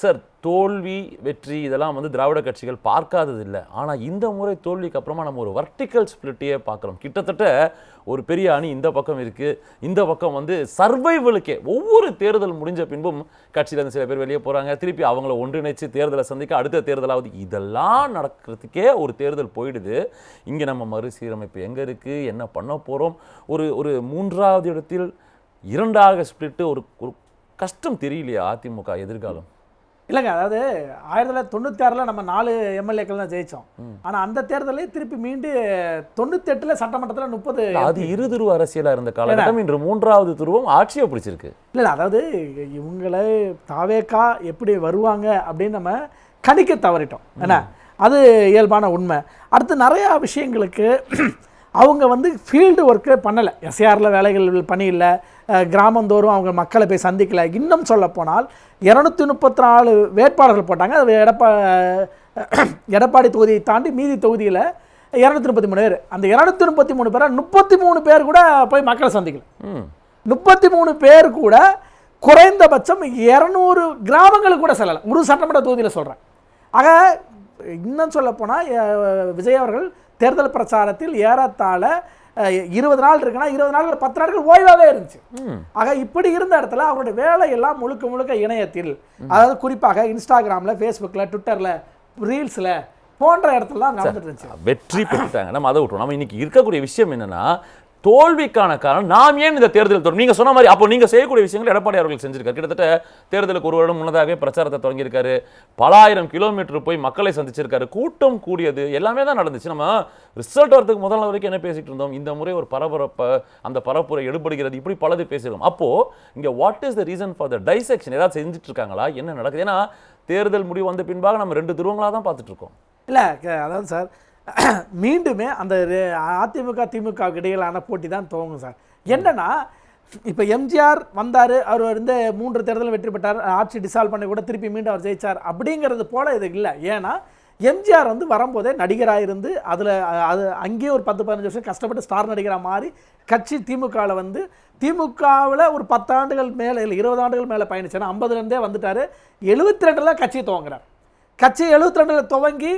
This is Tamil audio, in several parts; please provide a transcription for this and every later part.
சார், தோல்வி வெற்றி இதெல்லாம் வந்து திராவிட கட்சிகள் பார்க்காதது இல்லை. ஆனால் இந்த முறை தோல்விக்கு அப்புறமா நம்ம ஒரு வர்டிக்கல் ஸ்பிளிட்டையே பார்க்குறோம். கிட்டத்தட்ட ஒரு பெரிய அணி இந்த பக்கம் இருக்குது, இந்த பக்கம் வந்து சர்வைவலுக்கே ஒவ்வொரு தேர்தல் முடிஞ்ச பின்பும் கட்சியிலேருந்து சில பேர் வெளியே போகிறாங்க, திருப்பி அவங்கள ஒன்றிணைச்சு தேர்தலை சந்திக்க அடுத்த தேர்தலாவது இதெல்லாம் நடக்கிறதுக்கே ஒரு தேர்தல் போயிடுது. இங்கே நம்ம மறுசீரமைப்பு எங்கே இருக்குது, என்ன பண்ண போகிறோம், ஒரு மூன்றாவது இடத்தில் இரண்டாக ஸ்பிளிட்டு ஒரு கஷ்டம் தெரியலையா அதிமுக எதிர்காலம்? இல்லைங்க, அதாவது 1996 நம்ம 4 எம்எல்ஏக்கள் தான் ஜெயித்தோம். ஆனால் அந்த தேர்தலே திருப்பி மீண்டு 98 சட்டமன்றத்தில் 30. அது இருதுருவ அரசியலாக இருந்த காலகட்டம். இன்று மூன்றாவது துருவம் ஆட்சியை பிடிச்சிருக்கு. இல்லை, அதாவது இவங்களை தாவேக்கா எப்படி வருவாங்க அப்படின்னு நம்ம கணிக்க தவறிட்டோம். ஏன்னா அது இயல்பான உண்மை. அடுத்து நிறையா விஷயங்களுக்கு அவங்க வந்து ஃபீல்டு ஒர்க்கே பண்ணலை. எஸ்ஏஆரில் வேலைகள் பணி இல்லை, கிராமந்தோறும் அவங்க மக்களை போய் சந்திக்கலை. இன்னும் சொல்லப்போனால் 234 வேட்பாளர்கள் போட்டாங்க. அது எடப்பாடி தொகுதியை தாண்டி மீதி தொகுதியில் 233 பேர். அந்த 233 பேரை 33 பேர் கூட போய் மக்களை சந்திக்கல. 33 பேர் கூட குறைந்தபட்சம் 200 கிராமங்களுக்கு கூட செல்லலை. ஒரு சட்டமன்ற தொகுதியில் சொல்கிறேன். ஆக இன்னும் சொல்லப்போனால் விஜய் அவர்கள் தேர்தல் பிரச்சாரத்தில் ஏறத்தாழ 20 நாள் இருக்குன்னா 20 நாட்கள் 10 நாட்கள் ஓய்வாகவே இருந்துச்சு. ஆக இப்படி இருந்த இடத்துல அவருடைய வேலையெல்லாம் முழுக்க முழுக்க இணையத்தில், அதாவது குறிப்பாக இன்ஸ்டாகிராமில், ஃபேஸ்புக்கில், ட்விட்டரில், ரீல்ஸில் போன்ற இடத்துலலாம் நடந்துட்டு இருந்துச்சு. வெற்றி பெற்றுட்டாங்க. நம்ம அதை விட்டுரும். நம்ம இன்னைக்கு இருக்கக்கூடிய விஷயம் என்னன்னா, தோல்விக்கான காரணம் நாம் ஏன் இந்த தேர்தல் தோல்வி. நீங்க சொன்ன மாதிரி அப்போ நீங்க செய்யக்கூடிய விஷயங்கள் எடப்பாடி அவர்கள் செஞ்சிருக்காரு. கிட்டத்தட்ட தேர்தலுக்கு ஒரு வருடம் முன்னதாகவே பிரச்சாரத்தை தொடங்கியிருக்காரு. பல ஆயிரம் கிலோமீட்டர் போய் மக்களை சந்திச்சிருக்காரு. கூட்டம் கூடியது எல்லாமே தான் நடந்துச்சு. நம்ம ரிசல்ட் வரதுக்கு முதல் வரைக்கும் என்ன பேசிட்டு இருந்தோம், இந்த முறை ஒரு பரபரப்பை, அந்த பரப்புரை எடுபடுகிறது, இப்படி பலது பேசியிருக்கோம். அப்போ இங்க what is the reason for the dissection? ஏதாவது செஞ்சுட்டு இருக்காங்களா, என்ன நடக்குது? ஏன்னா தேர்தல் முடிவு வந்த பின்பாக நம்ம 2 துருவங்களாக தான் பார்த்துட்டு இருக்கோம். இல்லை, அதாவது சார் மீண்டுமே அந்த அதிமுக திமுகவுக்கு இடையிலான போட்டி தான் துவங்கும் சார். என்னன்னா இப்போ எம்ஜிஆர் வந்தார், அவர் வந்து 3 தேர்தல் வெற்றி பெற்றார், ஆட்சி டிசால்வ் பண்ணி கூட திருப்பி மீண்டும் அவர் ஜெயிச்சார் அப்படிங்கிறது போல இது இல்லை. ஏன்னா எம்ஜிஆர் வந்து வரும்போதே நடிகராக இருந்து அது அங்கேயே ஒரு 10-15 வருஷம் கஷ்டப்பட்டு ஸ்டார் நடிகராக மாறி கட்சி திமுகவில் வந்து திமுகவில் ஒரு 10 ஆண்டுகள் மேலே, இல்லை 20 ஆண்டுகள் மேலே பயணிச்சேன்னா 50லேருந்தே வந்துட்டார். 72 கட்சியை துவங்குறார். கட்சி 72 துவங்கி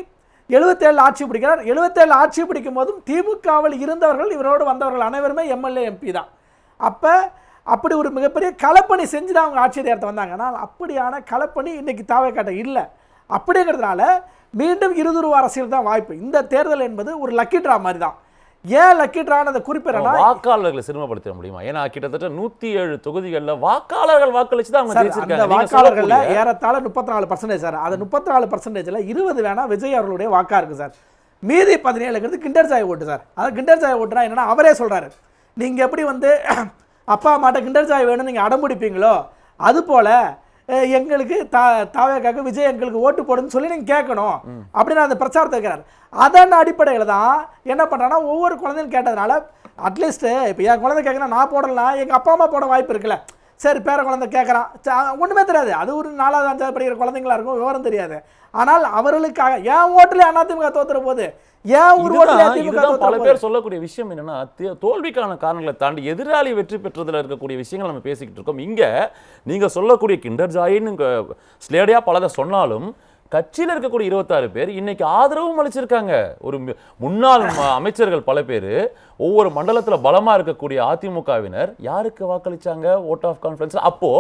77 ஆட்சி பிடிக்கிறார். 77 ஆட்சி பிடிக்கும் போதும் திமுகவில் இருந்தவர்கள், இவரோடு வந்தவர்கள் அனைவருமே எம்எல்ஏ எம்பி தான். அப்படி ஒரு மிகப்பெரிய களப்பணி செஞ்சு தான் அவங்க ஆட்சி அதிகாரத்தை வந்தாங்க. ஆனால் அப்படியான களப்பணி இன்னைக்கு தாவேக்காட்ட இல்லை. அப்படிங்கிறதுனால மீண்டும் இருதுருவ அரசியல் தான் வாய்ப்பு. இந்த தேர்தல் என்பது ஒரு லக்கி ட்ரா மாதிரி தான். ஏன் லக்கி ட்ரான்னு அதை குறிப்பிடறா, வாக்காளர்களை சிறுமப்படுத்த முடியுமா? ஏன்னா கிட்டத்தட்ட 107 தொகுதிகளில் வாக்காளர்கள் வாக்களிச்சு தான் அவங்க ஜெயிச்சிருக்காங்க. வாக்காளர்கள் ஏறத்தாழ 34% சார். அது 34%ல 20 வேணா விஜய் அவர்களுடைய வாக்கா இருக்கு சார். மீதி 17 கிண்டர் ஜாய் ஓட்டு சார். அதாவது கிண்டர் ஜாய் ஓட்டுனா என்னன்னா, அவரே சொல்றாரு, நீங்க எப்படி வந்து அப்பா அம்மாட்ட கிண்டர் ஜாய் வேணும் நீங்க அடம்பிடிப்பீங்களோ, அது போல எங்களுக்கு தாவேக்காக விஜய் எங்களுக்கு ஓட்டு போடுன்னு சொல்லி நீங்கள் கேட்கணும் அப்படின்னு அந்த பிரச்சாரத்தை இருக்கிறார். அதன் அடிப்படையில் தான் என்ன பண்ணுறாங்கன்னா, ஒவ்வொரு குழந்தையும் கேட்டதுனால அட்லீஸ்ட்டு இப்போ என் குழந்தை கேட்குறா, நான் போடலாம், எங்கள் அப்பா அம்மா போட வாய்ப்பு இருக்குல்ல. சரி, பேர குழந்தை கேட்குறான், ஒன்றுமே தெரியாது, அது ஒரு 4வது 5வது படிக்கிற குழந்தைங்களா இருக்கும், விவரம் தெரியாது. ஆனால் அவர்களுக்காக என் ஓட்டுல அதிமுக தோத்துற போது, ஏன் ஒரு ஓட்டுல பல பேர் சொல்லக்கூடிய விஷயம் என்னன்னா, தோல்விக்கான காரணங்களை தாண்டி எதிராளி வெற்றி பெற்றதுல இருக்கக்கூடிய விஷயங்கள் நம்ம பேசிக்கிட்டு இருக்கோம். இங்க நீங்க சொல்லக்கூடிய கிண்டர் ஜாயின்னு ஸ்லேடியா பலதை சொன்னாலும் கட்சியில் இருக்கக்கூடிய 26 பேர் இன்னைக்கு ஆதரவும் அளிச்சிருக்காங்க. ஒரு முன்னாள் அமைச்சர்கள் பல பேர், ஒவ்வொரு மண்டலத்தில் பலமா இருக்கக்கூடிய அதிமுகவினர் யாருக்கு வாக்களிச்சாங்க ஓட் ஆஃப் கான்ஃபிடன்ஸ். அப்போ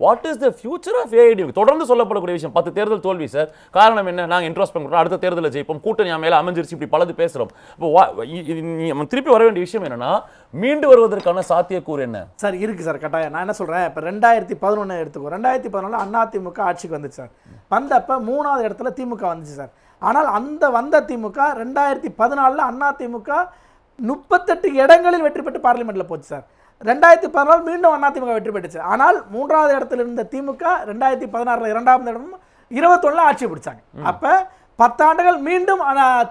what is the future of AIADMK? தொடர்ந்து சொல்லப்படக்கூடிய விஷயம் 10 தேர்தல் தோல்வி சார். காரணம் என்ன? நாங்கள் இன்ட்ரோஸ்பெக்ட் பண்ணுறோம், அடுத்த தேர்தலில் ஜெயிப்போம், கூட்டணி மேலே அமைஞ்சிருச்சு, இப்படி பலது பேசுகிறோம். இப்போ திருப்பி வர வேண்டிய விஷயம் என்னன்னா, மீண்டு வருவதற்கான சாத்தியக்கூறு என்ன சார் இருக்கு சார்? கட்டாயம். நான் என்ன சொல்கிறேன், இப்போ 2011 எடுத்துக்கோ. 2011 அதிமுக ஆட்சிக்கு வந்துச்சு சார். வந்தப்போ 3வது இடத்துல திமுக வந்துச்சு சார். ஆனால் அந்த வந்த திமுக 2014 அதிமுக 38 இடங்களில் வெற்றி பெற்று பார்லிமெண்ட்டில் போச்சு சார். 2014 மீண்டும் அதிமுக வெற்றி பெற்றுச்சு. ஆனால் 3வது இடத்துல இருந்த திமுக 2016 2வது இடமும் 21 ஆட்சி பிடிச்சாங்க. அப்போ 10 ஆண்டுகள் மீண்டும்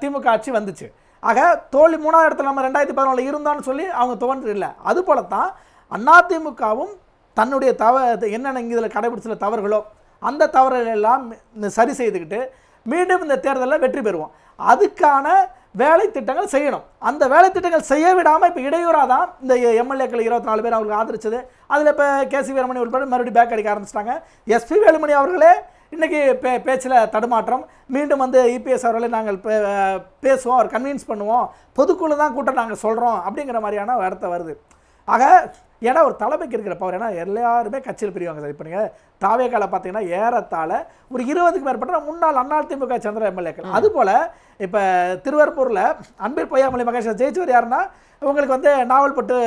திமுக ஆட்சி வந்துச்சு. ஆக தோல்வி 3வது இடத்துல நம்ம 2014 இருந்தான்னு சொல்லி அவங்க தோன்று இல்லை. அது போலத்தான் அதிமுகவும் தன்னுடைய என்னென்ன இதில் கடைபிடிச்ச தவறுகளோ அந்த தவறுகள் எல்லாம் சரி செய்துக்கிட்டு மீண்டும் இந்த தேர்தலில் வெற்றி பெறுவோம். அதுக்கான வேலை திட்டங்கள் செய்யணும். அந்த வேலை திட்டங்கள் செய்ய விடாமல் இப்போ இடையூறாக தான் இந்த எம்எல்ஏக்கள் 24 பேர் அவங்களுக்கு ஆதரிச்சது. அதில் இப்போ கேசி வீரமணி உட்பட மறுபடியும் பேக் அடிக்க ஆரம்பிச்சிட்டாங்க. எஸ்பி வேலுமணி அவர்களே இன்னைக்கு பேச்சில் தடுமாற்றம். மீண்டும் வந்து இபிஎஸ் அவர்களை நாங்கள் பேசுவோம், அவர் கன்வின்ஸ் பண்ணுவோம், பொதுக்குழு தான் கூட்டம் நாங்கள் சொல்கிறோம் அப்படிங்கிற மாதிரியான வார்த்தை வருது. ஆக ஏன்னா ஒரு தலைமைக்கு இருக்கிற பவர், ஏன்னா எல்லாருமே கட்சியில் பிரிவாங்க சார். இப்போ நீங்கள் தாவேக்கால பார்த்தீங்கன்னா ஏறத்தாழ ஒரு 20க்கு மேற்பட்ட முன்னாள் அண்ணால் திமுக சேர்ந்த எம்எல்ஏக்கள். அதுபோல் இப்போ திருவரப்பூரில் அன்பில் பொய்யாமொழி மகேஷ் ஜெயிச்சவர் யாருன்னா உங்களுக்கு வந்து நாவல்பட்டு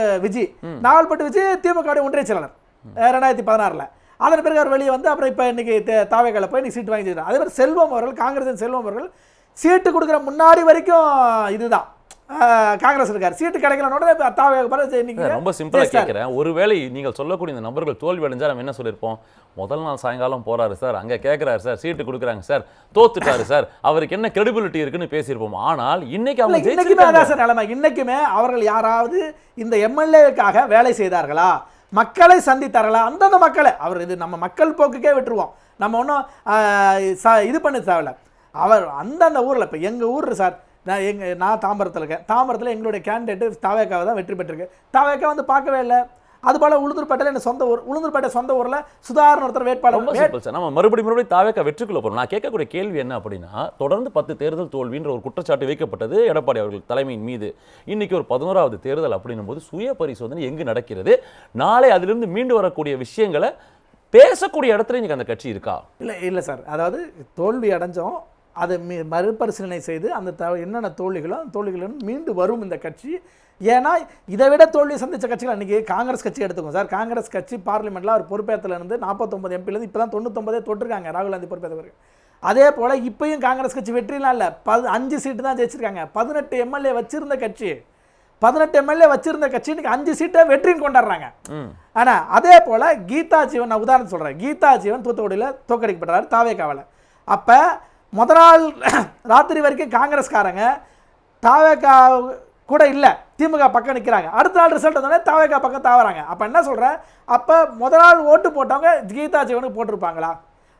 விஜய் திமுக ஒன்றிய செயலாளர் 2016. அதன் பிறகு அவர் வெளியே வந்து அப்புறம் இப்போ இன்னைக்கு தாவேக்கால போய் இன்னைக்கு சீட்டு வாங்கி வச்சிருக்காங்க. அதே மாதிரி செல்வம் அவர்கள், காங்கிரஸின் செல்வம் அவர்கள் சீட்டு கொடுக்குற முன்னாடி வரைக்கும் இதுதான் காங்கிரஸ் இருக்கார். சீட்டு கிடைக்கல. ரொம்ப சிம்பிளா கேட்கிறேன், ஒருவேளை நீங்கள் சொல்லக்கூடிய இந்த நபர்கள் தோல்வி அடைஞ்சா நம்ம என்ன சொல்லியிருப்போம்? முதல் நாள் சாயங்காலம் போறாரு சார், அங்க கேட்கிறாரு சார், சீட்டு கொடுக்குறாங்க சார், தோத்துட்டாரு சார், அவருக்கு என்ன கிரெடிபிலிட்டி இருக்குன்னு பேசியிருப்போம். ஆனால் இன்னைக்கு இன்னைக்குமே அவர்கள் யாராவது இந்த எம்எல்ஏக்காக வேலை செய்தார்களா, மக்களை சந்தித்தார்களா? அந்தந்த மக்களை அவர் இது நம்ம மக்கள் போக்குக்கே விட்டுருவோம், நம்ம ஒன்றும் இது பண்ண தேவையில்ல. அவர் அந்தந்த ஊரில் இப்போ எங்கள் ஊர் சார், நான் தாம்பரத்தில் இருக்கேன். தாம்பரத்தில் எங்களுடைய கேண்டிடேட் தாவேக்காவை தான் வெற்றி பெற்றிருக்கு. தாவேக்கா வந்து பார்க்கவே இல்லை. அதுபோல் உளுந்தூர்பேட்டையில் என்ன சொந்த ஊர், உளுந்தூர்பேட்டை சொந்த ஊரில் சுதாகரன் ஒருத்தர் வேட்பாளர். நம்ம மறுபடியும் தாவேக்கா வெற்றிக்குள்ள போகிறோம். நான் கேட்கக்கூடிய கேள்வி என்ன அப்படின்னா, தொடர்ந்து 10 தேர்தல் தோல்வின்ற ஒரு குற்றச்சாட்டு வைக்கப்பட்டது எடப்பாடி அவர்கள் தலைமையின் மீது. இன்னைக்கு ஒரு 11வது தேர்தல் அப்படின்னும் போது சுய பரிசோதனை எங்கு நடக்கிறது? நாளை அதிலிருந்து மீண்டு வரக்கூடிய விஷயங்களை பேசக்கூடிய இடத்துல இன்னைக்கு அந்த கட்சி இருக்கா? இல்லை சார், அதாவது தோல்வி அடைஞ்சோம், அதை மறுபரிசீலனை செய்து அந்த என்னென்ன தோல்விகளோ அந்த தோல்விகளும் மீண்டு வரும் இந்த கட்சி. ஏன்னா இதை விட தோல்வி சந்தித்த கட்சிகள் அன்றைக்கி காங்கிரஸ் கட்சி எடுத்துக்கோங்க சார். காங்கிரஸ் கட்சி பார்லிமெண்ட்டில் அவர் பொறுப்பேற்றிலிருந்து 49 எம்பிலேருந்து இப்போ தான் 99 தொட்டிருக்காங்க ராகுல் காந்தி பொறுப்பேற்ற. அதே போல் இப்போயும் காங்கிரஸ் கட்சி வெற்றிலாம் இல்லை, 5 சீட்டு தான் ஜெயிச்சிருக்காங்க. 18 எம்எல்ஏ வச்சிருந்த கட்சி, 18 எம்எல்ஏ வச்சிருந்த கட்சி இன்னைக்கு 5 சீட்டை வெற்றின்னு கொண்டாடுறாங்க. ஆனால் அதே போல் கீதா ஜீவன், நான் உதாரணம் சொல்கிறேன், கீதா ஜீவன் தூத்துக்குடியில் தோற்கடிக்கப்பட்டார் தாவேக்காவில். அப்போ முதல் நாள் ராத்திரி வரைக்கும் காங்கிரஸ்காரங்க தாவேக்கா கூட இல்லை, திமுக பக்கம் நிற்கிறாங்க. அடுத்த நாள் ரிசல்ட் வந்தோடனே தாவேக்கா பக்கம் தாவறாங்க. அப்போ என்ன சொல்கிறேன், அப்போ முதல் நாள் ஓட்டு போட்டவங்க கீதா ஜீவனுக்கு போட்டிருப்பாங்களா?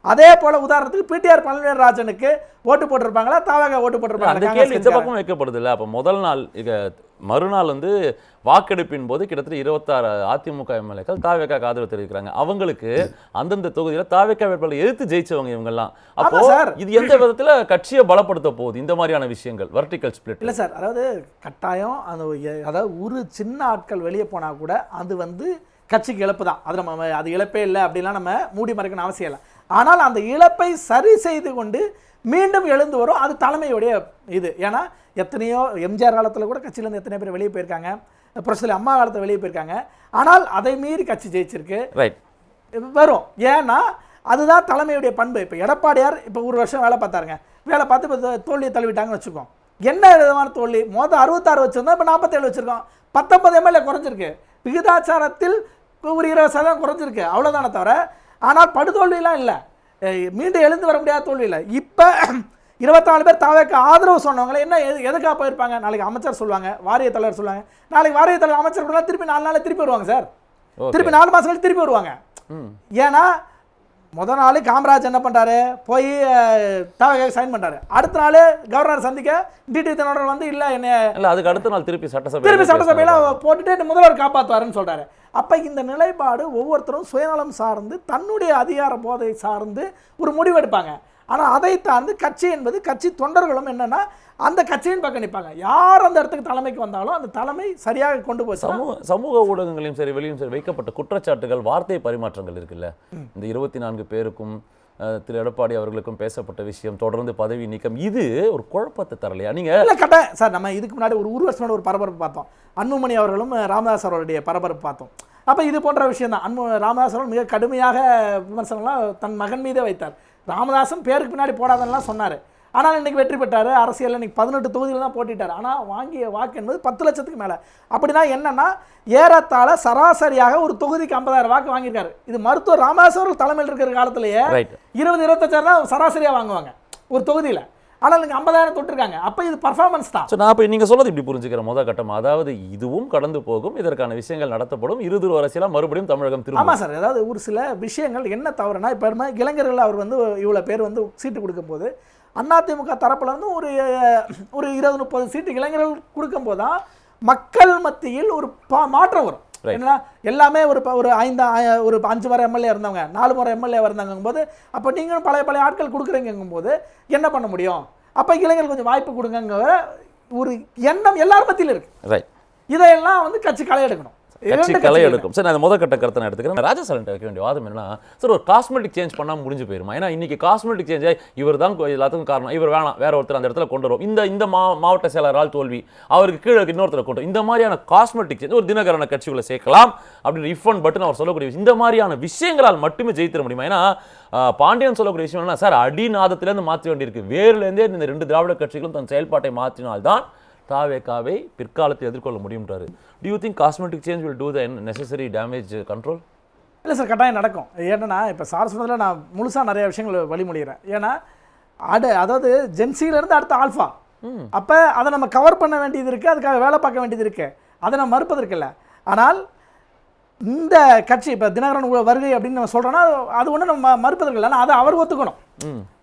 அதே போல உதாரணத்துக்கு பிடிஆர் பழனிராஜனுக்கு ஓட்டு போட்டிருப்பாங்களா, தாவேக்கா ஓட்டு போட்டிருப்பாங்க? வைக்கப்படுது இல்லை. அப்போ முதல் நாள் மறுநாள் வந்து வாக்கெடுப்பின் போது கிட்டத்தட்ட 26 அதிமுக எம்எல்ஏக்கள் தாவேக்காக்கு ஆதரவு தெரிவிக்கிறாங்க. அவங்களுக்கு அந்தந்த தொகுதியில தாவேக்கா வேட்பாளர் எதிர்த்து ஜெயிச்சவங்க இவங்கெல்லாம். அப்போ இது எந்த விதத்துல கட்சியை பலப்படுத்த போகுது இந்த மாதிரியான விஷயங்கள்? வெர்டிகல் ஸ்பிளிட் இல்லை சார், அதாவது கட்டாயம் அதாவது ஒரு சின்ன ஆட்கள் வெளியே போனா கூட அது வந்து கட்சிக்கு இழப்பு தான். அது நம்ம அது இழப்பே இல்லை அப்படிலாம் நம்ம மூடி மறைக்கணும் அவசியம் இல்லை. ஆனால் அந்த இழப்பை சரி செய்து கொண்டு மீண்டும் எழுந்து வரும், அது தலைமையுடைய இது. ஏன்னா எத்தனையோ எம்ஜிஆர் காலத்தில் கூட கட்சியிலேருந்து எத்தனை பேர் வெளியே போயிருக்காங்க, புரட்சித் அம்மா காலத்தில் வெளியே போயிருக்காங்க. ஆனால் அதை மீறி கட்சி ஜெயிச்சிருக்கு வரும். ஏன்னா அதுதான் தலைமையுடைய பண்பு. இப்போ எடப்பாடியார் இப்போ ஒரு வருஷம் வேலை பார்த்தாருங்க, வேலை பார்த்து இப்போ தோல்வியை தள்ளிவிட்டாங்கன்னு வச்சுக்கோம். என்ன விதமான தோல்வி? மொதல் 67 வச்சுருந்தோம், இப்போ 47 வச்சுருக்கோம். 19 எம்எல்ஏ குறைஞ்சிருக்கு. விகிதாச்சாரத்தில் ஒரு 20% குறைஞ்சிருக்கு, அவ்வளோதானே தவிர. ஆனால் படுதோல்வியெலாம் இல்லை, மீண்டும் எழுந்து வர முடியாத தோல்வி இல்லை. இப்போ 24 பேர் தாவேக்கு ஆதரவு சொன்னவங்களே என்ன எதுக்காக போயிருப்பாங்க? நாளைக்கு அமைச்சர் சொல்லுவாங்க, வாரிய தலைவர் சொல்லுவாங்க, நாளைக்கு வாரிய தலைவர் அமைச்சர் கூட திருப்பி 4 நாள் திருப்பி வருவாங்க சார், திருப்பி 4 மாதம் கழிச்சு திருப்பி வருவாங்க. ஏன்னா முதல் நாள் காமராஜ் என்ன பண்ணுறாரு, போய் தாவேக்காக சைன் பண்ணுறாரு. அடுத்த நாள் கவர்னர் சந்திக்க டிடி தினகரன் வந்து இல்லை என்ன இல்லை, அதுக்கு அடுத்த நாள் திருப்பி சட்டசபையில் போட்டுட்டு முதல்வர் காப்பாற்றுவாருன்னு சொல்கிறாரு. அப்போ இந்த நிலைப்பாடு ஒவ்வொருத்தரும் சுயநலம் சார்ந்து தன்னுடைய அதிகார போதை சார்ந்து ஒரு முடிவெடுப்பாங்க. ஆனால் அதை தாழ்ந்து கட்சி என்பது கட்சி தொண்டர்களும் என்னன்னா அந்த கட்சியின் பக்கம் நிற்பாங்க. யார் அந்த இடத்துக்கு தலைமைக்கு வந்தாலும் அந்த தலைமை சரியாக கொண்டு போய் சமூக ஊடகங்களையும் சரி வெளியும் சரி வைக்கப்பட்ட குற்றச்சாட்டுகள், வார்த்தை பரிமாற்றங்கள் இருக்குல்ல, இந்த 24 பேருக்கும் திரு எடப்பாடி அவர்களுக்கும் பேசப்பட்ட விஷயம், தொடர்ந்து பதவி நீக்கம், இது ஒரு குழப்பத்தை தரலையா? நீங்க இல்லை கரெக்டாக சார், நம்ம இதுக்கு முன்னாடி ஒரு வருஷம் முன்னாடி ஒரு பரபரப்பு பார்த்தோம், அன்புமணி அவர்களும் ராமதாஸ் அவர்களுடைய பரபரப்பு பார்த்தோம். அப்போ இது போன்ற விஷயம் தான். ராமதாஸ் அவர்கள் மிக கடுமையாக விமர்சனம்லாம் தன் மகன் மீதே வைத்தார். ராமதாசன் பேருக்கு பின்னாடி போடாதெல்லாம் சொன்னார். ஆனால் இன்றைக்கி வெற்றி பெற்றார். அரசியலில் இன்றைக்கி 18 தொகுதியில் தான் போட்டிட்டார். ஆனால் வாங்கிய வாக்கு என்பது 10 லட்சத்துக்கு மேலே. அப்படின்னா என்னென்னா ஏறத்தாழ சராசரியாக ஒரு தொகுதிக்கு 50,000 வாக்கு வாங்கியிருக்காரு. இது மருத்துவர் ராமதாஸ் அவர்கள் தலைமையில் இருக்கிற காலத்திலேயே 20-25 தான் சராசரியாக வாங்குவாங்க ஒரு தொகுதியில். ஆனால் நீங்கள் 50,000 தொட்டிருக்காங்க. அப்போ இது பர்ஃபார்மன்ஸ் தான். நான் இப்போ நீங்கள் சொல்றது இப்படி புரிஞ்சுக்கிறேன். முதல் கட்டம், அதாவது இதுவும் கடந்து போகும், இதற்கான விஷயங்கள் நடத்தப்படும், இருதுரு அரசியலாக மறுபடியும் தமிழகம் திரும்ப. ஆமாம் சார், அதாவது ஒரு சில விஷயங்கள் என்ன தவறுனா, இப்போ இளைஞர்கள் அவர் வந்து இவ்வளோ பேர் வந்து சீட்டு கொடுக்கும்போது அதிமுக தரப்புல இருந்து ஒரு 20-30 சீட்டு இளைஞர்கள் கொடுக்கும்போது தான் மக்கள் மத்தியில் ஒரு மாற்றம் வரும். என்னன்னா எல்லாமே ஒரு 5 முறை எம்எல்ஏ இருந்தவங்க, 4 முறை எம்எல்ஏ இருந்தாங்கும் போது அப்போ நீங்களும் பழைய ஆட்கள் கொடுக்குறீங்கும் போது என்ன பண்ண முடியும்? அப்போ இளைஞர்கள் கொஞ்சம் வாய்ப்பு கொடுங்க ஒரு எண்ணம் எல்லார் மத்தியிலும் இருக்கு. ரைட், இதையெல்லாம் வந்து கட்சி களை எடுக்கணும். கட்சி களை எடுக்கும். சார், அந்த முதல் கட்ட கருத்தை நான் எடுத்துக்கிறேன். ராஜசாலன் வைக்க வேண்டிய வாதம் என்னன்னா, சார் ஒரு காஸ்மெட்டிக் சேஞ்ச் பண்ணால் முடிஞ்சு போயிருமா? ஏன்னா இன்னைக்கு காஸ்மெட்டிக் சேஞ்ச் இவர் தான் எல்லாத்துக்கும் காரணம், இவர் வேணாம், வேற ஒருத்தர் அந்த இடத்துல கொண்டு வரும், இந்த மாவட்ட செயலரால் தோல்வி, அவருக்கு கீழே இன்னொருத்தரை கொண்டு, இந்த மாதிரியான காஸ்மெட்டிக் சேஞ்ச் ஒரு தினகரனை கட்சிக்குள்ள சேர்க்கலாம் அப்படின்னு இஃப் அண்ட் பட்டன் அவர் சொல்லக்கூடிய இந்த மாதிரியான விஷயங்களால் மட்டுமே ஜெயித்திட முடியுமா? ஏன்னா பாண்டியன் சொல்லக்கூடிய விஷயம் என்ன சார், அடிநாதத்திலேருந்து மாற்ற வேண்டியிருக்கு. வேர்லேருந்தே இந்த 2 திராவிட கட்சிகளும் தன் செயல்பாட்டை மாற்றினால்தான் தாவேகாவை பிற்காலத்தில் எதிர்கொள்ள முடியும்ன்றாரு. Do you think cosmetic change will do the necessary damage control? இல்லை சார், கட்டாயம் நடக்கும். ஏன்னா இப்போ சார் சொன்னதில் நான் முழுசாக நிறைய விஷயங்கள் வழிமொழிகிறேன். ஏன்னா அதாவது ஜென்சியிலேருந்து அடுத்த ஆல்ஃபா, அப்போ அதை நம்ம கவர் பண்ண வேண்டியது இருக்குது, அதுக்காக வேலை பார்க்க வேண்டியது இருக்குது, அதை நம்ம மறுப்பதற்கில்லை. ஆனால் இந்த கட்சி இப்போ தினகரன் வருகை அப்படின்னு நம்ம சொல்கிறோன்னா அது ஒன்றும் நம்ம மறுப்பதற்கில்லை. ஆனால் அதை அவர் ஒத்துக்கணும்,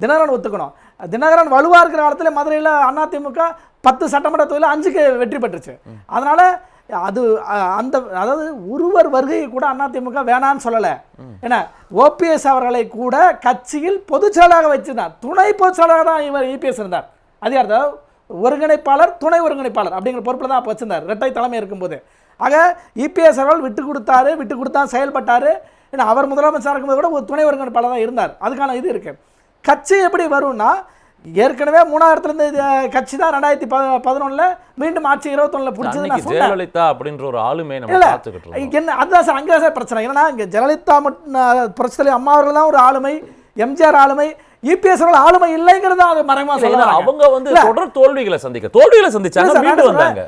தினகரன் ஒத்துக்கணும். தினகரன் வலுவாக இருக்கிற காலத்தில் மதுரையில் அதிமுக 10 சட்டமன்ற தொகுதியில் 5க்கு வெற்றி பெற்றுச்சு. அதனால அதாவது ஒருவர் வருகையை கூட அதிமுக வேணான்னு சொல்லலை. ஏன்னா ஓபிஎஸ் அவர்களை கூட கட்சியில் பொதுச் செயலாளராக வச்சுதான், துணை பொதுச் செயலாளராக தான் இவர் இபிஎஸ் இருந்தார். அதிகாரத்தை ஒருங்கிணைப்பாளர், துணை ஒருங்கிணைப்பாளர் அப்படிங்கிற பொறுப்பில் தான் அப்போ வச்சிருந்தார், இரட்டை தலைமை இருக்கும்போது. ஆக இபிஎஸ் அவர்கள் விட்டு கொடுத்தா செயல்பட்டார். ஏன்னா அவர் முதலமைச்சராக இருக்கும்போது கூட ஒரு துணை ஒருங்கிணைப்பாளர் தான் இருந்தார். அதுக்கான இது இருக்கு. கட்சி எப்படி வரும்னா, ஏற்கனவே 3,000 கட்சி தான் 2011 மீண்டும் ஆட்சி 21 பிடிச்சது. ஜெயலலிதா அப்படின்ற ஒரு ஆளுமை நம்ம பார்த்துக்கிட்டு இருக்கோம். என்ன அதுதான் சார், அங்கே சார் பிரச்சனை. ஏன்னா இங்கே ஜெயலலிதா பிரச்சனை, அம்மா அவர்கள் தான் ஒரு ஆளுமை, எம்ஜிஆர் ஆளுமை, இபிஎஸ் அவர்கள் ஆளுமை இல்லைங்கிறது அது மறைமுகமா சொல்றாங்க. அவங்க வந்து தொடர் தோல்விகளை சந்திச்சாங்க, மீண்டும் வந்தாங்க.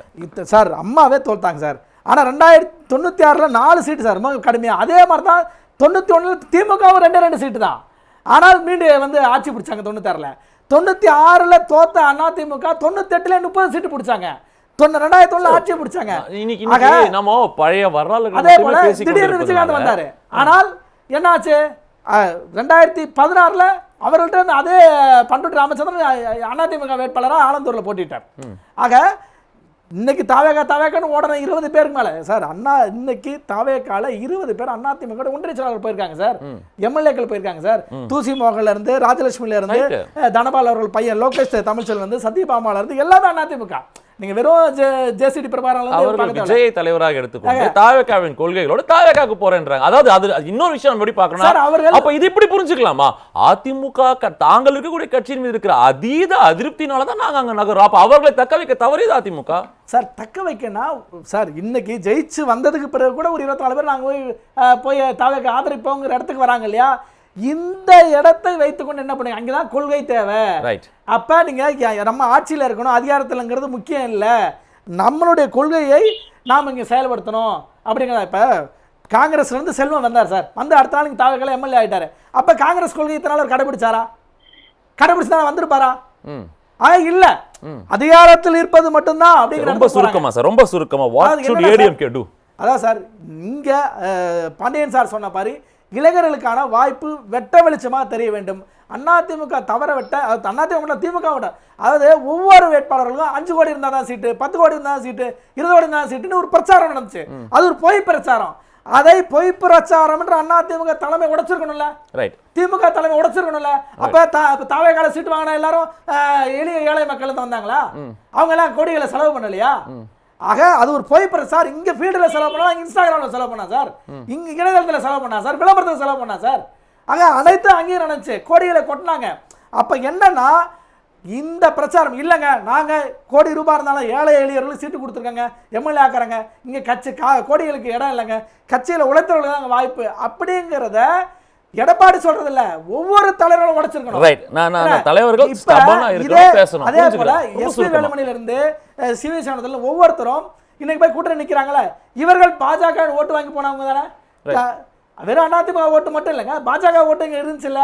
சார் அம்மாவே தோல்த்தாங்க சார். ஆனா 1996 4 சீட்டு சார், கடுமையா. அதே மாதிரி தான் 91 திமுகவும் 2 சீட்டு தான். ஆனால் மீண்டும் வந்து ஆட்சி பிடிச்சாங்க 96. 96 தோத்த அதிமுக 98 30 சீட்டு பிடிச்சாங்க. 2001 ஆட்சியை பிடிச்சாங்க. நம்ம பழைய வரலாறு அதே போல திடீர்னு விஜயகாந்த் வந்தாரு. ஆனால் என்னாச்சு, 2016 அவர்கள்ட்ட இருந்து அதே பண்ருட்டி ராமச்சந்திரன் அதிமுக வேட்பாளராக ஆலந்தூர்ல போட்டிட்டார். ஆக இன்னைக்கு தாவேகான்னு ஓடன 20 பேருக்கு மேல சார். இன்னைக்கு தாவேகால 20 பேர் அதிமுக ஒன்றிய செயலாளர் போயிருக்காங்க சார், எம்எல்ஏக்கள் போயிருக்காங்க சார். தூசி மோகன்ல இருந்து, ராஜலட்சுமில இருந்து, தனபால் அவர்கள் பையன் லோகேஷ் தமிழ்ச்செல்வன் இருந்து, சத்யபாமால இருந்து எல்லாமே அதிமுக. நீங்க வெறும் ஜேசிடி பிரபாகரன் விஜய் தலைவராக எடுத்துக்கொண்டு தாவேகாவின் கொள்கைகளோட தாவேகாக்கு போறேன்றாங்க. அதாவது அது இன்னொரு விஷயம் எப்படி பார்க்கணும், அப்ப இது இப்படி புரிஞ்சுக்கலாமா? அதிமுக தாங்கள் இருக்கக்கூடிய கட்சியின் மீது இருக்கிற அதீத அதிருப்தினாலதான் நாங்க அங்க நகரும். அப்ப அவர்களை தக்க வைக்க தவறியது அதிமுக சார். தக்க வைக்கனா சார், இன்னைக்கு ஜெயிச்சு வந்ததுக்கு பிறகு கூட ஒரு 24 பேர் நாங்க போய் தாவேகா ஆதரிப்போங்கிற இடத்துக்கு வராங்க இல்லையா? இந்த இடத்தை வைத்துக்கொண்டு என்ன பண்ணுங்க, அங்கதான் கொள்கை தேவை. அப்ப நீங்க நம்ம ஆட்சியில் இருக்கணும், அதிகாரத்தில்ங்கிறது முக்கியம் இல்லை, நம்மளுடைய கொள்கையை நாம் இங்க செயல்படுத்தணும் அப்படிங்கிறத. இப்ப காங்கிரஸ்ல இருந்து செல்வம் வந்தார் சார், வந்து அடுத்த நாள் தாவேகால எம்எல்ஏ ஆயிட்டாரு. அப்ப காங்கிரஸ் கொள்கை இத்தனை நாள் கடைபிடிச்சாரா? கடைபிடிச்சுதான் வந்திருப்பாரா? இல்ல, அதிகாரத்தில் இருப்பது மட்டும்தான் அப்படிங்கிற. ரொம்ப சுருக்கமா சார், ரொம்ப சுருக்கமா what should ADMK do? அதான் சார், இங்க பாண்டியன் சார் சொன்ன மாதிரி இளைஞர்களுக்கான வாய்ப்பு வெட்ட வெளிச்சமாக தெரிய வேண்டும். அதிமுக தவற விட்ட, அதிமுக திமுக விட, அதாவது ஒவ்வொரு வேட்பாளர்களுக்கும் 5 கோடி இருந்தா தான் சீட்டு, 10 கோடி இருந்தா சீட்டு, 20 கோடி இருந்தா சீட்டுன்னு ஒரு பிரச்சாரம் நடந்துச்சு. அது ஒரு பொய் பிரச்சாரம். அதை பொய் பிரச்சாரம் என்று அதிமுக தலைமை உடைச்சிருக்கணும்ல, திமுக தலைமை உடைச்சிருக்கணும்ல. அப்ப தாவேகால சீட்டு வாங்கினா எல்லாரும் எளிய ஏழை மக்கள் தான் வந்தாங்களா? அவங்க எல்லாம் கோடிகளை செலவு பண்ணலையா? ஆக அது ஒரு பொய் பிரச்சாரம். இங்க ஃபீல்டில் செலவு பண்ணா, இன்ஸ்டாகிராமில் செலவு பண்ணா சார், இங்க இணையதளத்தில் செலவு பண்ணா சார், விளம்பரத்தில் செலவு பண்ணா சார். ஆக அனைத்து அங்கேயும் நினைச்சு கோடிகளை கொட்டினாங்க. அப்ப என்னன்னா, இந்த பிரச்சாரம் இல்லைங்க, நாங்க கோடி ரூபாய் இருந்தாலும் ஏழை எளியர்களுக்கு சீட்டு கொடுத்துருக்காங்க, எம்எல்ஏ ஆக்குறாங்க, இங்க கட்சி கோடிகளுக்கு இடம் இல்லைங்க, கட்சியில உழைத்தவர்களுக்கு தாங்க வாய்ப்பு அப்படிங்கிறத எடப்பாடி சொல்றது இல்ல, ஒவ்வொரு தலைவர்களும் உடைச்சிருக்கணும். ரைட், நான் தலைவர்கள் ஸ்டபனா இருக்கணும், பேசணும். அதே போல எஸ்பி வேலுமணில இருந்து சிவி சனத்துல ஒவ்வொருத்தரும் இன்னைக்கு போய் கூட்டணி நிக்கிறாங்களே, இவர்கள் பாஜக ஓட்டு வாங்கி போனவங்க தானே. வெறும் அதிமுக ஓட்டு மட்டும் இல்லைங்க, பாஜக ஓட்டு இங்க இருந்துச்சுல்ல.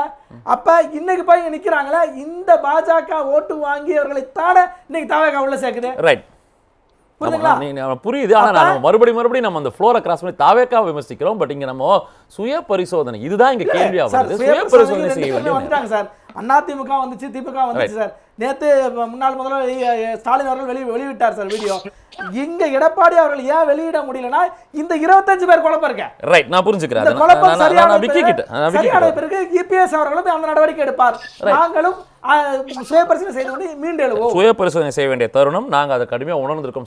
அப்ப இன்னைக்கு போய் இங்க நிக்கிறாங்களே, இந்த பாஜக ஓட்டு வாங்கியவர்களை தானே இன்னைக்கு தாவேகா உள்ள சேர்க்குது. ரைட், புரியுது. ஆனா மறுபடியும் நம்ம அந்த ஃப்ளோரை கிராஸ் பண்ணி தாவேகா விமர்சிக்கிறோம். பட் இங்க நம்ம சுய பரிசோதனை, இதுதான் இங்க கேள்வியா வருது. சுய பரிசோதனை செய்ய வேண்டியது வந்துட்டாங்க சார். அதிமுக வந்துச்சு, திமுக வந்துச்சு சார். நேத்து முன்னாள் முதல்வர் ஸ்டாலின் அவர்கள் வெளியிட்டார் சார் வீடியோ. இங்க எடப்பாடி அவர்கள் ஏன் வெளியிட முடியலன்னா இந்த 25 பேர் குழப்பம் இருக்க. ரைட், நான் புரிஞ்சுக்கிறேன். இந்த குழப்பம் சரியான பிறகு இபிஎஸ் அவர்களும் அந்த நடவடிக்கை எடுப்பார். நாங்களும் சுய பரிசீலனை செய்து கொண்டு மீண்டு எழுவோம். சுய பரிசோதனை செய்ய வேண்டிய தருணம் நாங்க அதை கடுமையா உணர்ந்திருக்கோம்.